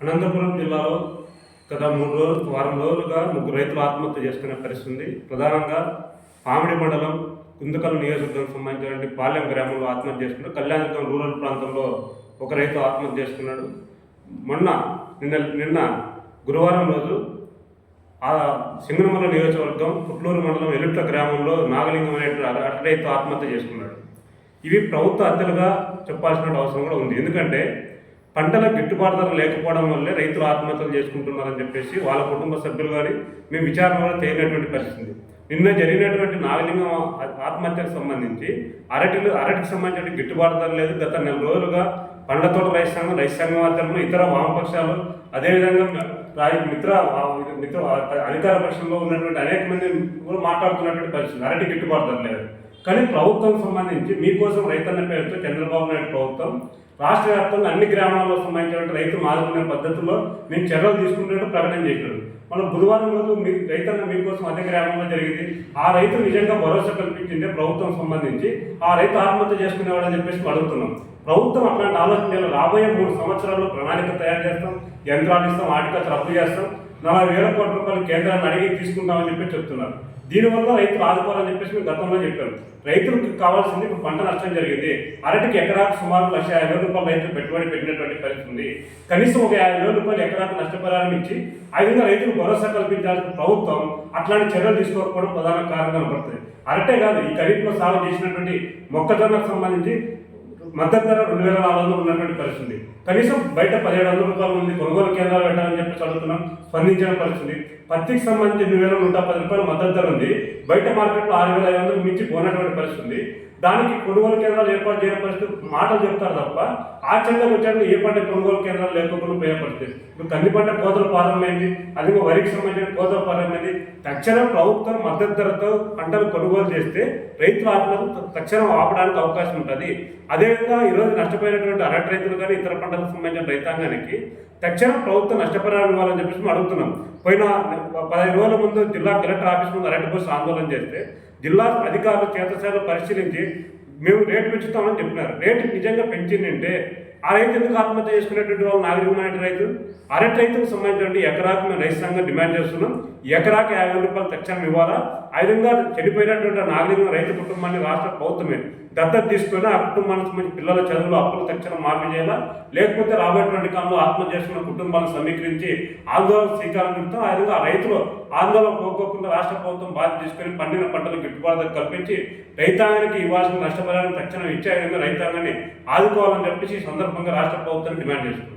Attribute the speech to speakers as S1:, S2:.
S1: అనంతపురం జిల్లాలో గత వారం రోజులుగా ముగ్గురు రైతులు ఆత్మహత్య చేసుకునే పరిస్థితి ఉంది. ప్రధానంగా పామిడి మండలం కుందుకల్ నియోజకవర్గం సంబంధించిన పాలెం గ్రామంలో ఆత్మహత్య చేసుకున్నాడు. కళ్యాణదుర్గం రూరల్ ప్రాంతంలో ఒక రైతు ఆత్మహత్య చేసుకున్నాడు. నిన్న గురువారం రోజు సింగనమల నియోజకవర్గం పుట్లూరు మండలం ఎలుట్ల గ్రామంలో నాగలింగం అనే రైతు ఆత్మహత్య చేసుకున్నాడు. ఇవి ప్రభుత్వ హత్యలుగా చెప్పాల్సిన అవసరం కూడా ఉంది. ఎందుకంటే పంటల గిట్టుబాటు ధర లేకపోవడం వల్లే రైతులు ఆత్మహత్యలు చేసుకుంటున్నారని చెప్పేసి వాళ్ళ కుటుంబ సభ్యులు కానీ మేము విచారణ కూడా తేలినటువంటి పరిస్థితి. నిన్న జరిగినటువంటి నాగలింగం ఆత్మహత్యకు సంబంధించి అరటికి సంబంధించిన గిట్టుబాటు ధర లేదు. గత నెల రోజులుగా పండ్లతోట రైతు సంఘం ఆధ్వర్యంలో ఇతర వామపక్షాలు అదేవిధంగా మిత్ర అధికార పక్షంలో ఉన్నటువంటి అనేక మంది కూడా మాట్లాడుతున్నటువంటి పరిస్థితి. అరటి గిట్టుబాటు ధర లేదు. కానీ ప్రభుత్వం సంబంధించి మీకోసం రైతన్న పేరుతో చంద్రబాబు నాయుడు ప్రభుత్వం రాష్ట్ర వ్యాప్తంగా అన్ని గ్రామాల్లో సంబంధించిన రైతులు ఆదుకునే పద్ధతుల్లో మేము చర్యలు తీసుకుంటున్నట్టు ప్రకటన చేసినాడు. మనం బుధవారం రోజు రైతన్న మీకోసం అదే గ్రామంలో జరిగింది. ఆ రైతు నిజంగా భరోసా కల్పించిందే ప్రభుత్వం సంబంధించి ఆ రైతు ఆత్మహత్య చేసుకునేవాడని చెప్పేసి అడుగుతున్నాం. ప్రభుత్వం అట్లాంటి ఆలోచన రాబోయే 3 సంవత్సరాల్లో ప్రణాళిక తయారు చేస్తాం, యంత్రాలు ఇస్తాం, ఆర్టికల్స్ రద్దు చేస్తాం, 40,000 కోట్ల రూపాయలు కేంద్రాన్ని అడిగి తీసుకుంటామని చెప్పి చెప్తున్నారు. దీనివల్ల రైతులు ఆదుకోవాలని చెప్పేసి మేము గతంలో చెప్పారు. రైతులకు కావాల్సింది ఇప్పుడు పంట నష్టం జరిగింది. అరటికి ఎకరాకు సుమారు 1,50,000 రూపాయలు రైతులు పెట్టుబడి పెట్టినటువంటి పరిస్థితి ఉంది. కనీసం ఒక 50,000 రూపాయలు ఎకరాకు నష్టపరిహారం ఇచ్చి ఆ విధంగా రైతులకు భరోసా కల్పించాల్సిన ప్రభుత్వం అట్లాంటి చర్యలు తీసుకోకపోవడం ప్రధాన కారణంగా కనబడుతుంది. అరటే కాదు, ఈ ఖరీఫ్లో సాగు చేసినటువంటి మొక్కజొన్నకు సంబంధించి మద్దతు ధర 2,400 ఉన్నటువంటి పరిస్థితి. కనీసం బయట 1,700 రూపాయలు ఉంది. కొనుగోలు కేంద్రాలు పెట్టాలని చెప్పి అడుగుతున్నాం, స్పందించిన పరిస్థితి. పత్తికి సంబంధించి 2,110 రూపాయలు మద్దతు ధర ఉంది. బయట మార్కెట్లో 6,500 మించి పోయినటువంటి పరిస్థితి. దానికి కొనుగోలు కేంద్రాలు ఏర్పాటు చేయని పరిస్థితి. మాటలు చెప్తారు తప్ప ఆచరణకు వచ్చాక ఏ పంట కొనుగోలు కేంద్రాలు లేకుండా పోయే పరిస్థితి. ఇప్పుడు కంది పంట కోతలు ప్రారంభమైంది, అది వరికి సంబంధించిన కోతలు ప్రారంభమైంది. తక్షణం ప్రభుత్వం మద్దతు ధరతో పంటలు కొనుగోలు చేస్తే రైతుల ఆత్మహత్యలు తక్షణం ఆపడానికి అవకాశం ఉంటుంది. అదేవిధంగా ఈరోజు నష్టపోయినటువంటి అరటి రైతులు కానీ ఇతర పంటలకు సంబంధించిన రైతాంగానికి తక్షణం ప్రభుత్వం నష్టపరిహారం ఇవ్వాలని చెప్పేసి మేము అడుగుతున్నాం. పోయిన 15 రోజుల ముందు జిల్లా కలెక్టర్ ఆఫీస్ ముందు అరటి కోసం ఆందోళన చేస్తే జిల్లా అధికారులు క్షేత్రస్థాయిలో పరిశీలించి మేము రేటు పెంచుతామని చెప్పినారు. రేటు నిజంగా పెంచిందంటే ఆ రైతు ఎందుకు ఆత్మహత్య చేసుకునేటువంటి వాళ్ళు నాగరికమైన రైతు? అరటి రైతుకు సంబంధించినటువంటి ఎకరాకు మేము రైతు సంఘం డిమాండ్ చేస్తున్నాం. ఎకరాకి 50,000 రూపాయలు తక్షణం ఇవ్వాలా. ఆ విధంగా చనిపోయినటువంటి నాగరికమైన రైతు కుటుంబాన్ని రాష్ట్ర ప్రభుత్వమే దత్తత తీసుకొని ఆ కుటుంబానికి సంబంధించి పిల్లల చదువులు అప్పులు తక్షణం మార్పు చేయాలా. లేకపోతే రాబోయేటువంటి కాలంలో ఆత్మహత్య చేసుకున్న కుటుంబాలను సమీకరించి ఆందోళన శ్రీకారం చుడతాం. ఆ విధంగా ఆ రైతులు ఆందోళన పోకోకుండా రాష్ట్ర ప్రభుత్వం బాధ్యత తీసుకొని పండిన పంటలు గిట్టుబాటు కల్పించి రైతాంగానికి ఇవ్వాల్సిన నష్టపరిహారం తక్షణం ఇచ్చే విధంగా రైతాంగాన్ని ఆదుకోవాలని చెప్పేసి ఈ సందర్భంగా రాష్ట్ర ప్రభుత్వాన్ని డిమాండ్ చేస్తుంది.